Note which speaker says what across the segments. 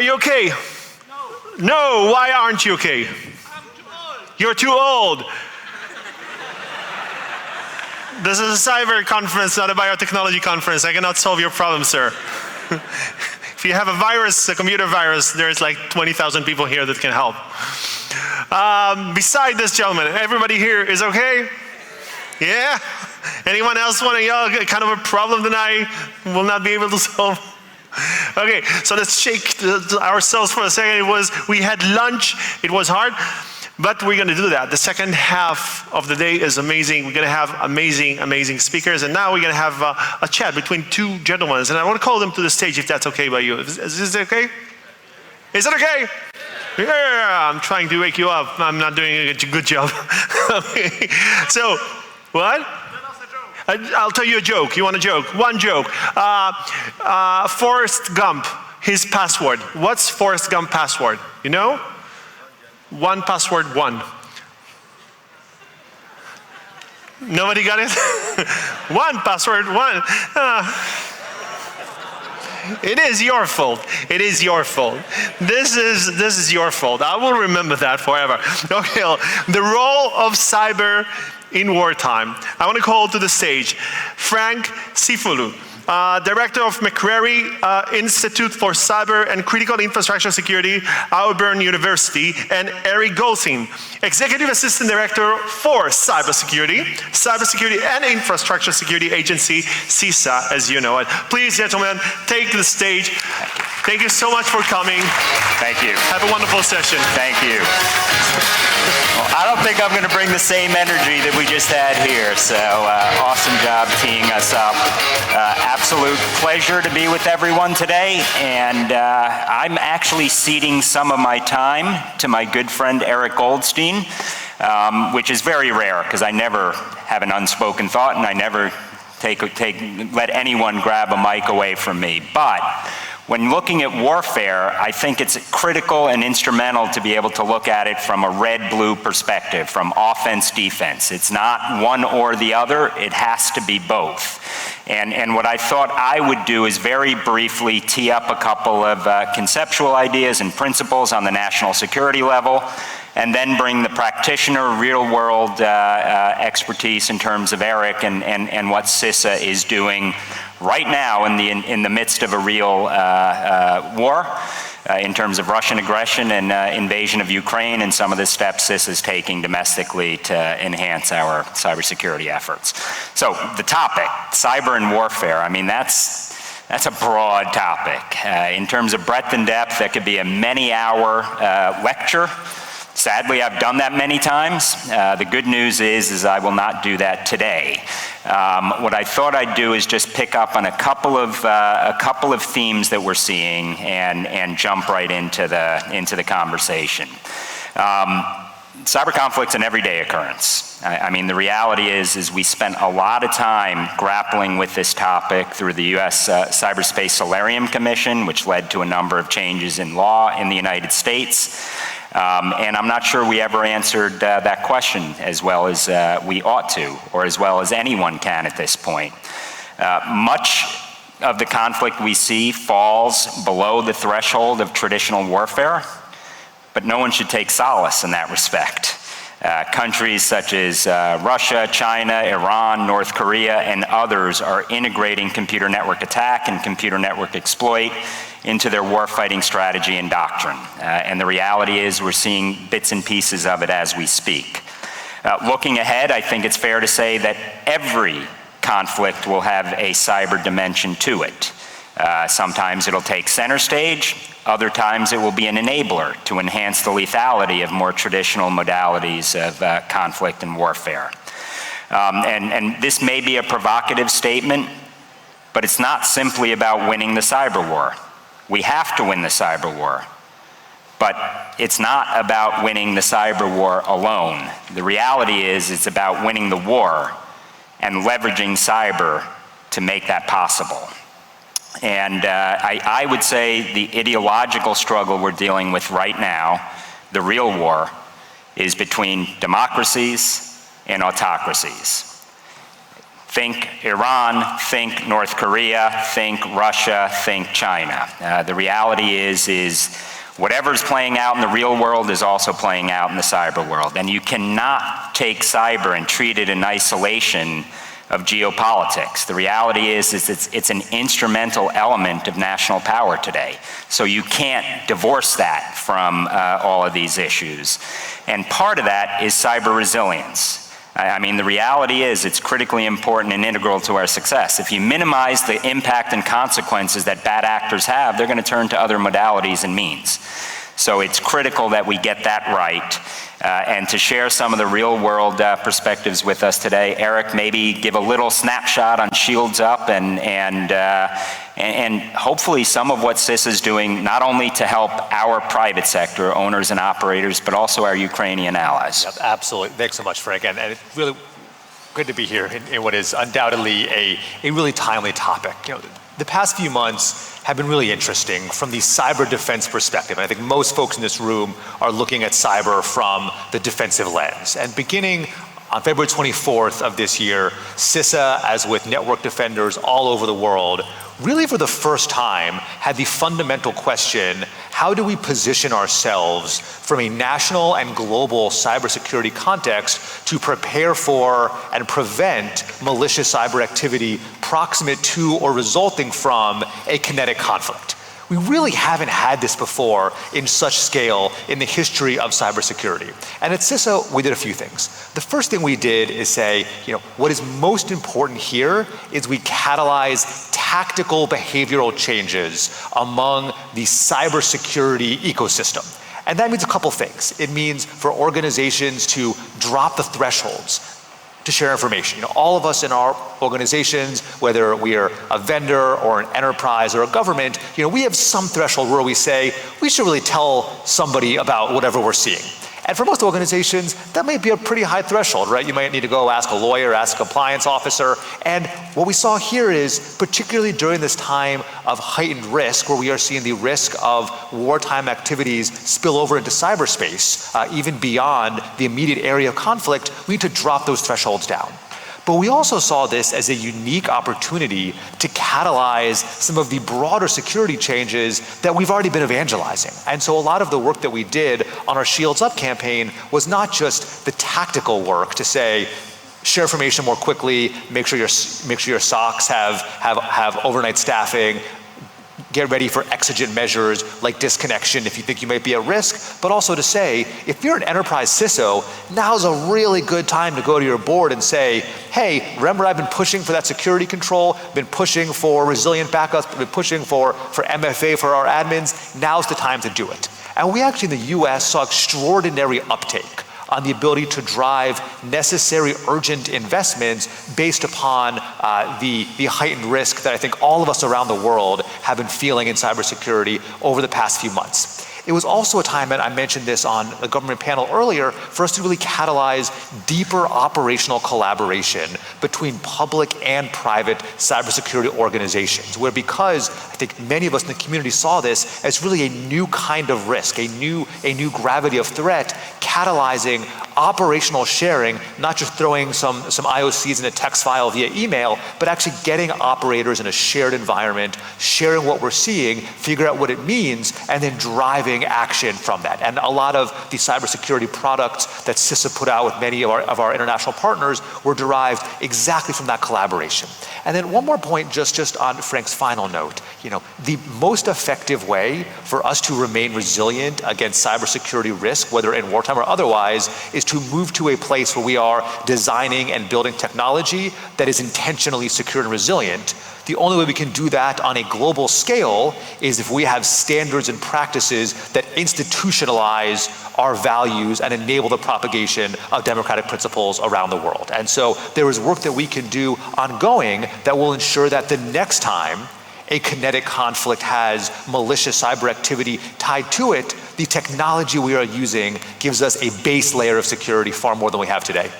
Speaker 1: Are you okay? No. No, why aren't you okay?
Speaker 2: I'm too old.
Speaker 1: You're too old. This is a cyber conference, not a biotechnology conference. I cannot solve your problem, sir. If you have a virus, a computer virus, there's like 20,000 people here that can help. Beside this gentleman, everybody here is okay? Yeah? Anyone else want to yell kind of a problem that I will not be able to solve? Okay, so let's shake ourselves for a second. We had lunch, it was hard, but we're gonna do that. The second half of the day is amazing. We're gonna have amazing speakers, and now we're gonna have a chat between two gentlemen, and I want to call them to the stage if that's okay by you. Is this okay? Is it okay? Yeah, I'm trying to wake you up. I'm not doing a good job. Okay. So, what? I'll tell you a joke. You want a joke? One joke. Forrest Gump, his password. What's Forrest Gump password? You know? One password, one. Nobody got it? One password, one. It is your fault. It is your fault. This is your fault. I will remember that forever. Okay, the role of cyber in wartime. I want to call to the stage Frank Cilluffo, Director of McCrary Institute for Cyber and Critical Infrastructure Security, Auburn University, and Eric Goldstein, Executive Assistant Director for Cybersecurity and Infrastructure Security Agency, CISA, as you know it. Please, gentlemen, take the stage. Thank you so much for coming.
Speaker 3: Thank you.
Speaker 1: Have a wonderful session.
Speaker 3: Thank you. Well, I don't think I'm going to bring the same energy that we just had here, so awesome job teeing us up. Absolute pleasure to be with everyone today, and I'm actually ceding some of my time to my good friend Eric Goldstein, which is very rare because I never have an unspoken thought and I never let anyone grab a mic away from me. But when looking at warfare, I think it's critical and instrumental to be able to look at it from a red-blue perspective, from offense, defense. It's not one or the other, it has to be both. And what I thought I would do is very briefly tee up a couple of conceptual ideas and principles on the national security level, and then bring the practitioner, real-world expertise in terms of Eric and what CISA is doing right now in the midst of a real war in terms of Russian aggression and invasion of Ukraine, and some of the steps CISA is taking domestically to enhance our cybersecurity efforts. So the topic, cyber and warfare, I mean, that's a broad topic. In terms of breadth and depth, that could be a many-hour lecture. Sadly, I've done that many times. The good news is I will not do that today. What I thought I'd do is just pick up on a couple of themes that we're seeing and jump right into the conversation. Cyber conflict's an everyday occurrence. I mean, the reality is we spent a lot of time grappling with this topic through the U.S. Cyberspace Solarium Commission, which led to a number of changes in law in the United States. And I'm not sure we ever answered that question as well as we ought to, or as well as anyone can at this point. Much of the conflict we see falls below the threshold of traditional warfare, but no one should take solace in that respect. Countries such as Russia, China, Iran, North Korea, and others are integrating computer network attack and computer network exploit into their warfighting strategy and doctrine. And the reality is we're seeing bits and pieces of it as we speak. Looking ahead, I think it's fair to say that every conflict will have a cyber dimension to it. Sometimes it'll take center stage, other times it will be an enabler to enhance the lethality of more traditional modalities of conflict and warfare. And this may be a provocative statement, but it's not simply about winning the cyber war. We have to win the cyber war, but it's not about winning the cyber war alone. The reality is it's about winning the war and leveraging cyber to make that possible. And I would say the ideological struggle we're dealing with right now, the real war, is between democracies and autocracies. Think Iran, think North Korea, think Russia, think China. The reality is whatever's playing out in the real world is also playing out in the cyber world. And you cannot take cyber and treat it in isolation of geopolitics. The reality is it's an instrumental element of national power today. So you can't divorce that from all of these issues. And part of that is cyber resilience. I mean, the reality is it's critically important and integral to our success. If you minimize the impact and consequences that bad actors have, they're going to turn to other modalities and means. So it's critical that we get that right. And to share some of the real world perspectives with us today, Eric, maybe give a little snapshot on Shields Up and hopefully some of what CISA is doing, not only to help our private sector owners and operators, but also our Ukrainian allies.
Speaker 2: Yep, absolutely. Thanks so much, Frank. And it's really good to be here in what is undoubtedly a really timely topic. You know, the past few months have been really interesting from the cyber defense perspective. And I think most folks in this room are looking at cyber from the defensive lens. And beginning on February 24th of this year, CISA, as with network defenders all over the world, really for the first time had the fundamental question, how do we position ourselves from a national and global cybersecurity context to prepare for and prevent malicious cyber activity proximate to or resulting from a kinetic conflict? We really haven't had this before in such scale in the history of cybersecurity. And at CISA, we did a few things. The first thing we did is say, you know, what is most important here is we catalyze tactical behavioral changes among the cybersecurity ecosystem. And that means a couple things. It means for organizations to drop the thresholds to share information. You know, all of us in our organizations, whether we are a vendor or an enterprise or a government, you know, we have some threshold where we say, we should really tell somebody about whatever we're seeing. And for most organizations, that might be a pretty high threshold, right? You might need to go ask a lawyer, ask a compliance officer. And what we saw here is, particularly during this time of heightened risk, where we are seeing the risk of wartime activities spill over into cyberspace, even beyond the immediate area of conflict, we need to drop those thresholds down. But we also saw this as a unique opportunity to catalyze some of the broader security changes that we've already been evangelizing. And so a lot of the work that we did on our Shields Up campaign was not just the tactical work to say, share information more quickly, make sure your SOCs have overnight staffing, get ready for exigent measures like disconnection if you think you might be at risk, but also to say, if you're an enterprise CISO, now's a really good time to go to your board and say, hey, remember I've been pushing for that security control, been pushing for resilient backups, been pushing for MFA for our admins, now's the time to do it. And we actually in the US saw extraordinary uptake on the ability to drive necessary urgent investments based upon the heightened risk that I think all of us around the world have been feeling in cybersecurity over the past few months. It was also a time, and I mentioned this on the government panel earlier, for us to really catalyze deeper operational collaboration between public and private cybersecurity organizations, where because I think many of us in the community saw this as really a new kind of risk, a new gravity of threat, catalyzing operational sharing, not just throwing some IOCs in a text file via email, but actually getting operators in a shared environment, sharing what we're seeing, figure out what it means, and then driving action from that. And a lot of the cybersecurity products that CISA put out with many of our international partners were derived exactly from that collaboration. And then one more point just on Frank's final note. You know, the most effective way for us to remain resilient against cybersecurity risk, whether in wartime or otherwise, is to move to a place where we are designing and building technology that is intentionally secure and resilient. The only way we can do that on a global scale is if we have standards and practices that institutionalize our values and enable the propagation of democratic principles around the world. And so there is work that we can do ongoing that will ensure that the next time a kinetic conflict has malicious cyber activity tied to it, the technology we are using gives us a base layer of security far more than we have today.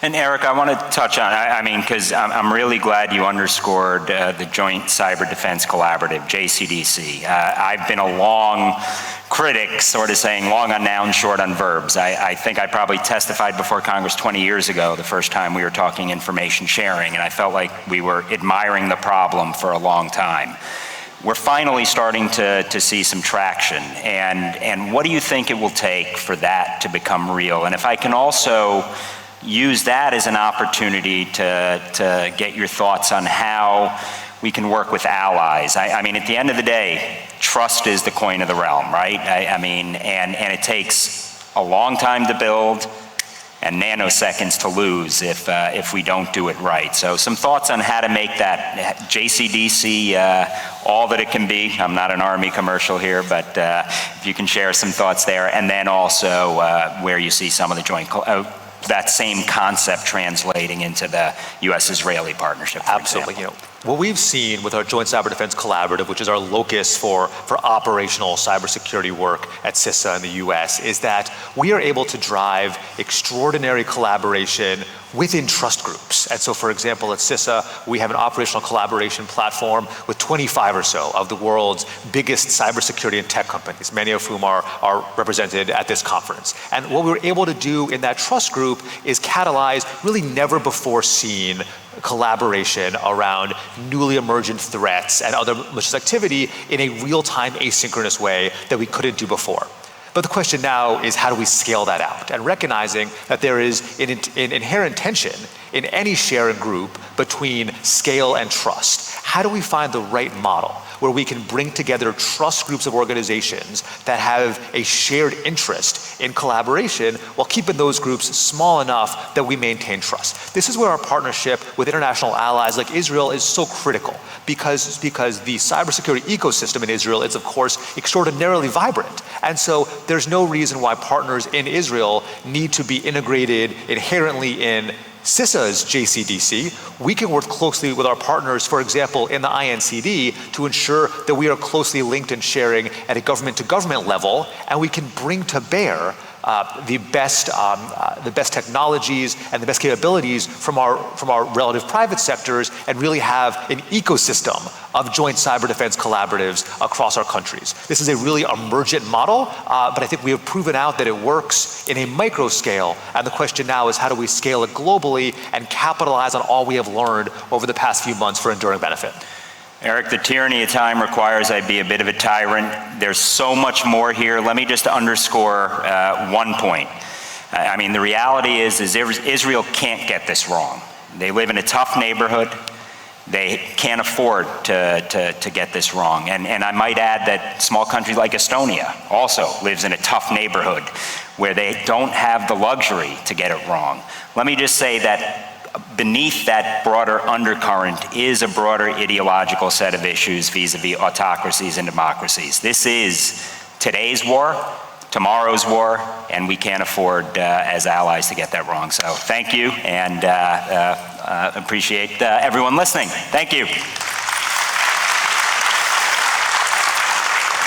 Speaker 3: And Eric, I want to touch on, I mean, because I'm really glad you underscored the Joint Cyber Defense Collaborative, JCDC. I've been a long critics sort of saying long on nouns, short on verbs. I think I probably testified before Congress 20 years ago, the first time we were talking information sharing, and I felt like we were admiring the problem for a long time. We're finally starting to see some traction, and what do you think it will take for that to become real? And if I can also use that as an opportunity to get your thoughts on how we can work with allies. I mean, at the end of the day, trust is the coin of the realm, right? I mean, and it takes a long time to build and nanoseconds to lose if we don't do it right. So some thoughts on how to make that JCDC all that it can be. I'm not an Army commercial here, but if you can share some thoughts there, and then also where you see some of the joint, that same concept translating into the U.S.-Israeli partnership, for
Speaker 2: Absolutely.
Speaker 3: example.
Speaker 2: What we've seen with our Joint Cyber Defense Collaborative, which is our locus for operational cybersecurity work at CISA in the US, is that we are able to drive extraordinary collaboration within trust groups. And so, for example, at CISA, we have an operational collaboration platform with 25 or so of the world's biggest cybersecurity and tech companies, many of whom are represented at this conference. And what we were able to do in that trust group is catalyze really never before seen collaboration around newly emergent threats and other malicious activity in a real-time asynchronous way that we couldn't do before. But the question now is, how do we scale that out? And recognizing that there is an inherent tension in any sharing group between scale and trust. How do we find the right model where we can bring together trust groups of organizations that have a shared interest in collaboration while keeping those groups small enough that we maintain trust? This is where our partnership with international allies like Israel is so critical, because the cybersecurity ecosystem in Israel is, of course, extraordinarily vibrant. And so there's no reason why partners in Israel need to be integrated inherently in CISA's JCDC. We can work closely with our partners, for example, in the INCD, to ensure that we are closely linked and sharing at a government-to-government level, and we can bring to bear the best technologies and the best capabilities from our relative private sectors, and really have an ecosystem of joint cyber defense collaboratives across our countries. This is a really emergent model, but I think we have proven out that it works in a micro scale, and the question now is, how do we scale it globally and capitalize on all we have learned over the past few months for enduring benefit?
Speaker 3: Eric, the tyranny of time requires I be a bit of a tyrant. There's so much more here. Let me just underscore one point. I mean, the reality is Israel can't get this wrong. They live in a tough neighborhood. They can't afford to get this wrong. And I might add that small countries like Estonia also lives in a tough neighborhood where they don't have the luxury to get it wrong. Let me just say that beneath that broader undercurrent is a broader ideological set of issues vis-a-vis autocracies and democracies. This is today's war, tomorrow's war, and we can't afford as allies to get that wrong. So thank you, and appreciate everyone listening. Thank you.